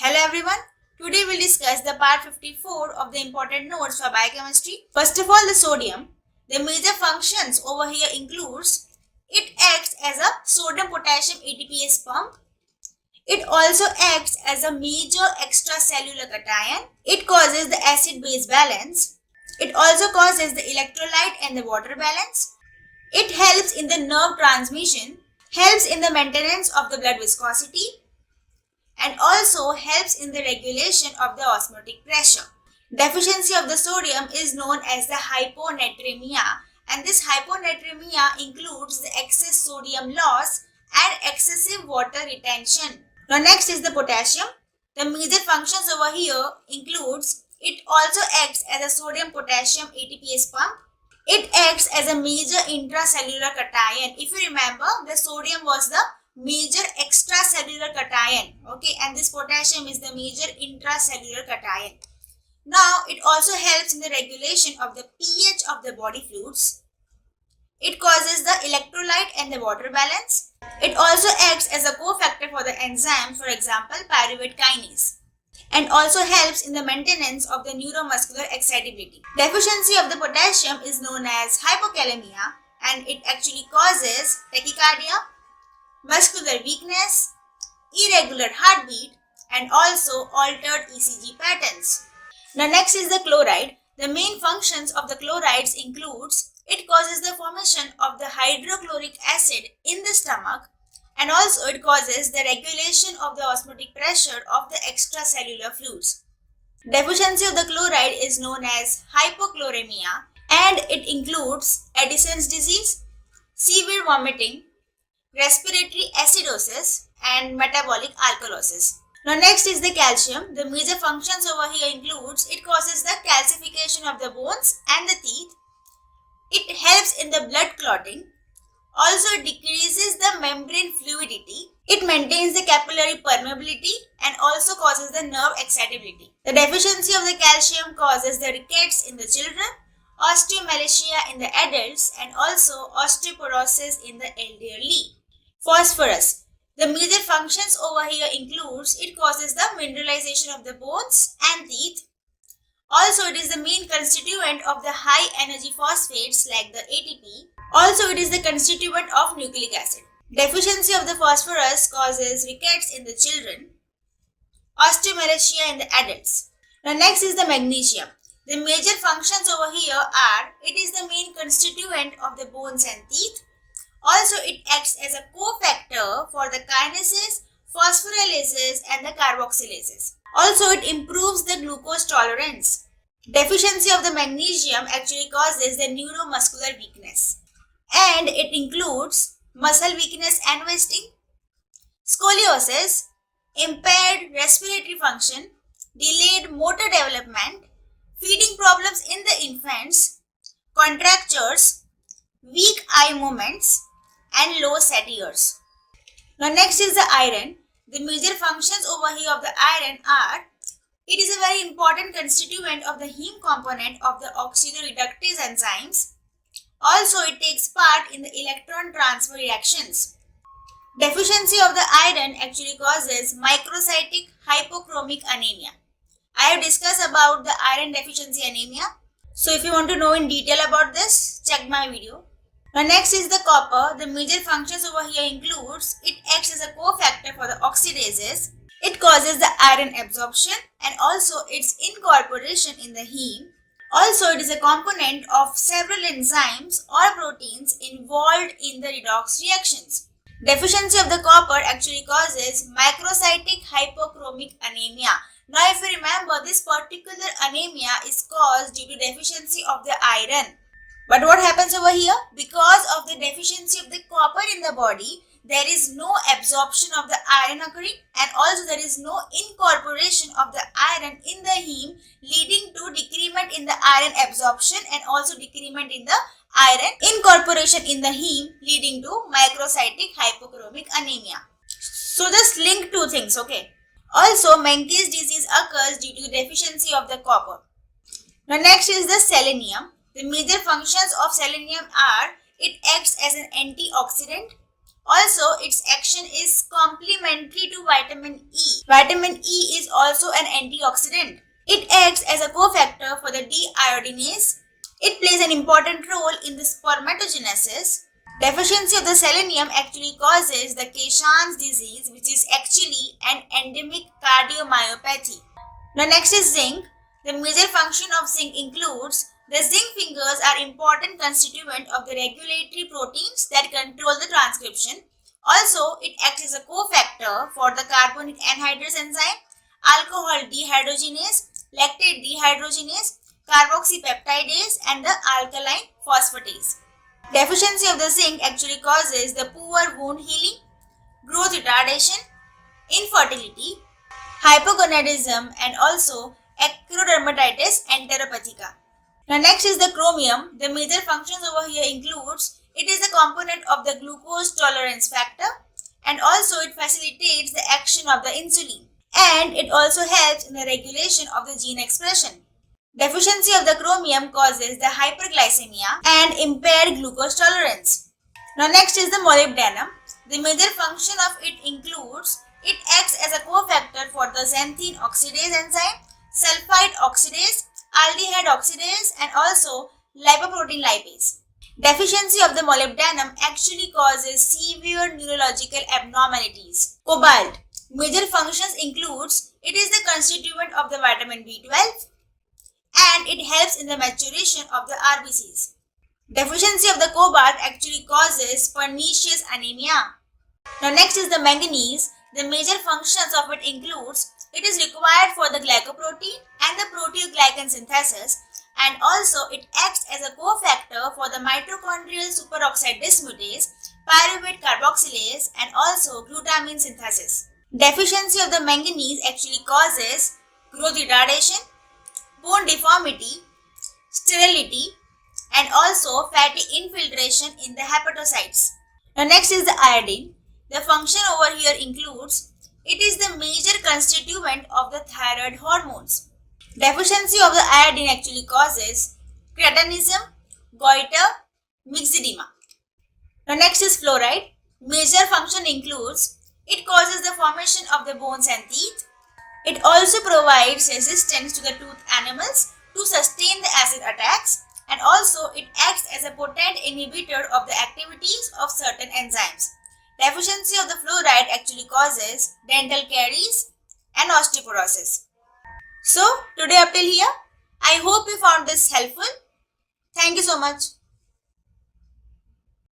Hello everyone. Today we'll discuss the part 54 of the important notes for biochemistry. First of all, the sodium. The major functions over here includes it acts as a sodium potassium ATPase pump. It also acts as a major extracellular cation. It causes the acid-base balance. It also causes the electrolyte and the water balance. It helps in the nerve transmission, helps in the maintenance of the blood viscosity, and also helps in the regulation of the osmotic pressure. Deficiency of the sodium is known as the hyponatremia, and this hyponatremia includes the excess sodium loss and excessive water retention. Now next is the potassium. The major functions over here includes it also acts as a sodium potassium ATPase pump. It acts as a major intracellular cation. If you remember, the sodium was the major extracellular cation, okay, and this potassium is the major intracellular cation. Now it also helps in the regulation of the pH of the body fluids. It causes the electrolyte and the water balance. It also acts as a cofactor for the enzyme, for example pyruvate kinase, and also helps in the maintenance of the neuromuscular excitability. Deficiency of the potassium is known as hypokalemia, and it actually causes tachycardia, muscular weakness, irregular heartbeat, and also altered ECG patterns. Now next is the chloride. The main functions of the chlorides includes it causes the formation of the hydrochloric acid in the stomach, and also it causes the regulation of the osmotic pressure of the extracellular fluids. Deficiency of the chloride is known as hypochloremia, and it includes Addison's disease, severe vomiting, respiratory acidosis, and metabolic alkalosis. Now next is the calcium. The major functions over here includes it causes the calcification of the bones and the teeth. It helps in the blood clotting. Also decreases the membrane fluidity. It maintains the capillary permeability and also causes the nerve excitability. The deficiency of the calcium causes the rickets in the children, osteomalacia in the adults, and also osteoporosis in the elderly. Phosphorus. The major functions over here includes it causes the mineralization of the bones and teeth. Also, it is the main constituent of the high energy phosphates like the ATP. Also, it is the constituent of nucleic acid. Deficiency of the phosphorus causes rickets in the children, osteomalacia in the adults. Now next is the magnesium. The major functions over here are it is the main constituent of the bones and teeth. Also, it acts as a cofactor for the kinases, phosphorylases, and the carboxylases. Also, it improves the glucose tolerance. Deficiency of the magnesium actually causes the neuromuscular weakness, and it includes muscle weakness and wasting, scoliosis, impaired respiratory function, delayed motor development, feeding problems in the infants, contractures, weak eye movements, and low satirs. Now next is the iron. The major functions over here of the iron are it is a very important constituent of the heme component of the oxidoreductase enzymes. Also, it takes part in the electron transfer reactions. Deficiency of the iron actually causes microcytic hypochromic anemia. I have discussed about the iron deficiency anemia. So if you want to know in detail about this, check my video. Now next is the copper. The major functions over here includes it acts as a cofactor for the oxidases. It causes the iron absorption and also its incorporation in the heme. Also, it is a component of several enzymes or proteins involved in the redox reactions. Deficiency of the copper actually causes microcytic hypochromic anemia. Now, if you remember, this particular anemia is caused due to deficiency of the iron. But what happens over here? Because of the deficiency of the copper in the body, there is no absorption of the iron occurring, and also there is no incorporation of the iron in the heme, leading to decrement in the iron absorption and also decrement in the iron incorporation in the heme, leading to microcytic hypochromic anemia. So just link two things, okay? Also, Menkes disease occurs due to deficiency of the copper. Now next is the selenium. The major functions of selenium are it acts as an antioxidant. Also, its action is complementary to vitamin E. Vitamin E is also an antioxidant. It acts as a cofactor for the deiodinase. It plays an important role in the spermatogenesis. Deficiency of the selenium actually causes the Keshan's disease, which is actually an endemic cardiomyopathy. Now next is zinc. The major function of zinc includes the zinc fingers are important constituent of the regulatory proteins that control the transcription. Also, it acts as a cofactor for the carbonic anhydrase enzyme, alcohol dehydrogenase, lactate dehydrogenase, carboxypeptidase, and the alkaline phosphatase. Deficiency of the zinc actually causes the poor wound healing, growth retardation, infertility, hypogonadism, and also ectodermatitis enteropathica. Now next is the chromium. The major functions over here includes it is a component of the glucose tolerance factor, and also it facilitates the action of the insulin, and it also helps in the regulation of the gene expression. Deficiency of the chromium causes the hyperglycemia and impaired glucose tolerance. Now next is the molybdenum. The major function of it includes it acts as a cofactor for the xanthine oxidase enzyme, sulfide oxidase, aldehyde oxidase, and also lipoprotein lipase. Deficiency of the molybdenum actually causes severe neurological abnormalities. Cobalt. Major functions includes it is the constituent of the vitamin B12 and it helps in the maturation of the RBCs. Deficiency of the cobalt actually causes pernicious anemia. Now next is the manganese. The major functions of it includes it is required for the glycoprotein and the proteoglycan synthesis, and also it acts as a cofactor for the mitochondrial superoxide dismutase, pyruvate carboxylase, and also glutamine synthesis. Deficiency of the manganese actually causes growth retardation, bone deformity, sterility, and also fatty infiltration in the hepatocytes. Now next is the iodine. The function over here includes it is the major constituent of the thyroid hormones. Deficiency of the iodine actually causes cretinism, goiter, myxedema. Now next is fluoride. Major function includes it causes the formation of the bones and teeth. It also provides resistance to the tooth animals to sustain the acid attacks, and also it acts as a potent inhibitor of the activities of certain enzymes. Deficiency of the fluoride actually causes dental caries and osteoporosis. So today up till here, I hope you found this helpful. Thank you so much.